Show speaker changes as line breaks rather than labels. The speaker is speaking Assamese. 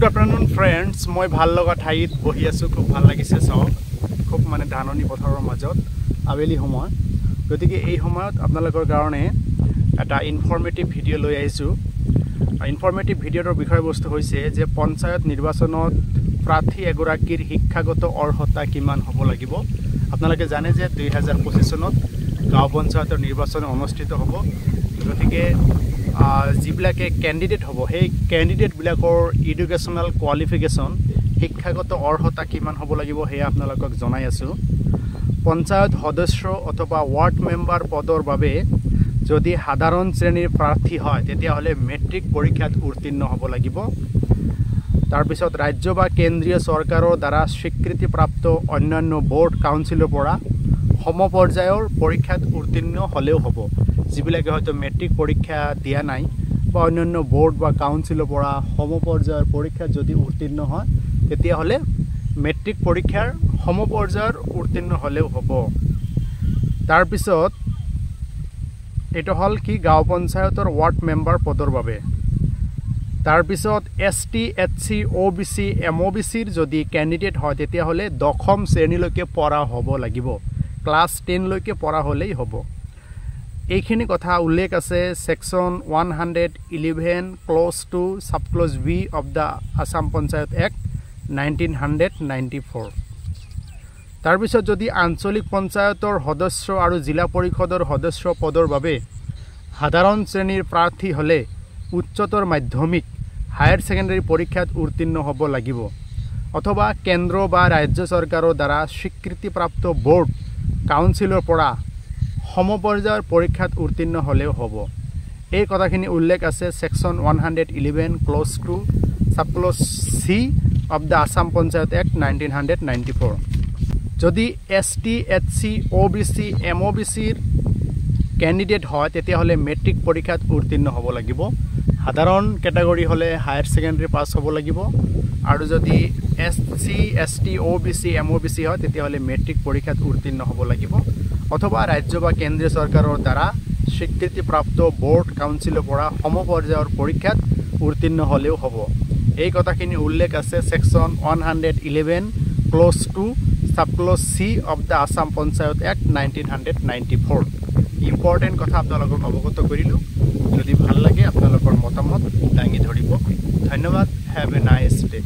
Good afternoon, friends. মই ভাল লগা ঠাইত বহি আছো, খুব ভাল লাগিছে সব, খুব মানে ধাননি পথাৰৰ মাজত আবেলি সময়। গতিকে এই সময়ত আপোনালোকৰ কাৰণে এটা ইনফৰমেটিভ ভিডিঅ' লৈ আহিছো। ইনফৰমেটিভ ভিডিঅ'ৰ বিষয়বস্তু হৈছে যে পঞ্চায়ত নিৰ্বাচনত প্ৰাৰ্থী এগৰাকীৰ শিক্ষাগত অৰ্হতা কিমান হ'ব লাগিব। আপোনালোকে জানে যে 2025 চনত গাঁও পঞ্চায়তৰ নিৰ্বাচন অনুষ্ঠিত হ'ব। গতিকে যিবিলাকে কেণ্ডিডেট হ'ব সেই কেণ্ডিডেটবিলাকৰ এডুকেশ্যনেল কোৱালিফিকেশ্যন শিক্ষাগত অৰ্হতা কিমান হ'ব লাগিব সেয়া আপোনালোকক জনাই আছোঁ। পঞ্চায়ত সদস্য অথবা ৱাৰ্ড মেম্বাৰ পদৰ বাবে যদি সাধাৰণ শ্ৰেণীৰ প্ৰাৰ্থী হয় তেতিয়াহ'লে মেট্ৰিক পৰীক্ষাত উত্তীৰ্ণ হ'ব লাগিব। তাৰপিছত ৰাজ্য বা কেন্দ্ৰীয় চৰকাৰৰ দ্বাৰা স্বীকৃতিপ্ৰাপ্ত অন্যান্য বোৰ্ড কাউন্সিলৰ পৰা সমপৰ্যায়ৰ পৰীক্ষাত উত্তীৰ্ণ হ'লেও হ'ব। যিবিলাকে হয়তো মেট্ৰিক পৰীক্ষা দিয়া নাই বা অন্যান্য বোৰ্ড বা কাউন্সিলৰ পৰা সমপৰ্যায়ৰ পৰীক্ষাত যদি উত্তীৰ্ণ হয় তেতিয়াহ'লে মেট্ৰিক পৰীক্ষাৰ সমপৰ্যায়ৰ উত্তীৰ্ণ হ'লেও হ'ব। তাৰপিছত এইটো হ'ল কি গাঁও পঞ্চায়তৰ ৱাৰ্ড মেম্বাৰ পদৰ বাবে। তাৰপিছত ST, SC, OBC, MOBCৰ যদি কেণ্ডিডেট হয় তেতিয়াহ'লে 10ম শ্ৰেণীলৈকে পঢ়া হ'ব লাগিব, ক্লাছ 10 লৈকে পঢ়া হ'লেই হ'ব। এইখিনি কথা উল্লেখ আছে section 111 clause 2 sub clause V of the Assam panchayat act 1994। তাৰপিছত যদি আঞ্চলিক পঞ্চায়তৰ সদস্য আৰু জিলা পৰিষদৰ সদস্য পদৰ বাবে সাধাৰণ শ্ৰেণীৰ প্ৰাৰ্থী হ'লে উচ্চতৰ মাধ্যমিক হায়াৰ ছেকেণ্ডাৰী পৰীক্ষাত উত্তীৰ্ণ হ'ব লাগিব অথবা কেন্দ্ৰ বা ৰাজ্য চৰকাৰৰ দ্বাৰা স্বীকৃতিপ্ৰাপ্ত বোৰ্ড কাউন্সিলৰ পৰা সমপৰ্যায়ৰ পৰীক্ষাত উত্তীৰ্ণ হ'লেও হ'ব। এই কথাখিনি উল্লেখ আছে section 111 clause 2 sub clause C of the Assam panchayat act 1994। যদি ST, SC, OBC, MOBCৰ কেণ্ডিডেট হয় তেতিয়াহ'লে মেট্ৰিক পৰীক্ষাত উত্তীৰ্ণ হ'ব লাগিব। সাধাৰণ কেটাগৰী হ'লে হায়াৰ ছেকেণ্ডাৰী পাছ হ'ব লাগিব আৰু যদি SC, ST, OBC, MOBC হয় তেতিয়াহ'লে মেট্ৰিক পৰীক্ষাত উত্তীৰ্ণ হ'ব লাগিব অথবা ৰাজ্য বা কেন্দ্ৰীয় চৰকাৰৰ দ্বাৰা স্বীকৃতিপ্ৰাপ্ত বোৰ্ড কাউন্সিলৰ পৰা সমপৰ্যায়ৰ পৰীক্ষাত উত্তীৰ্ণ হ'লেও হ'ব। এই কথাখিনি উল্লেখ আছে section 111 clause 2 sub clause C of the Assam panchayat act 1994। Important কথা আপোনালোকক অৱগত কৰিলোঁ। যদি ভাল লাগে আপোনালোকৰ মতামত দাঙি ধৰিব। ধন্যবাদ। Have a nice day.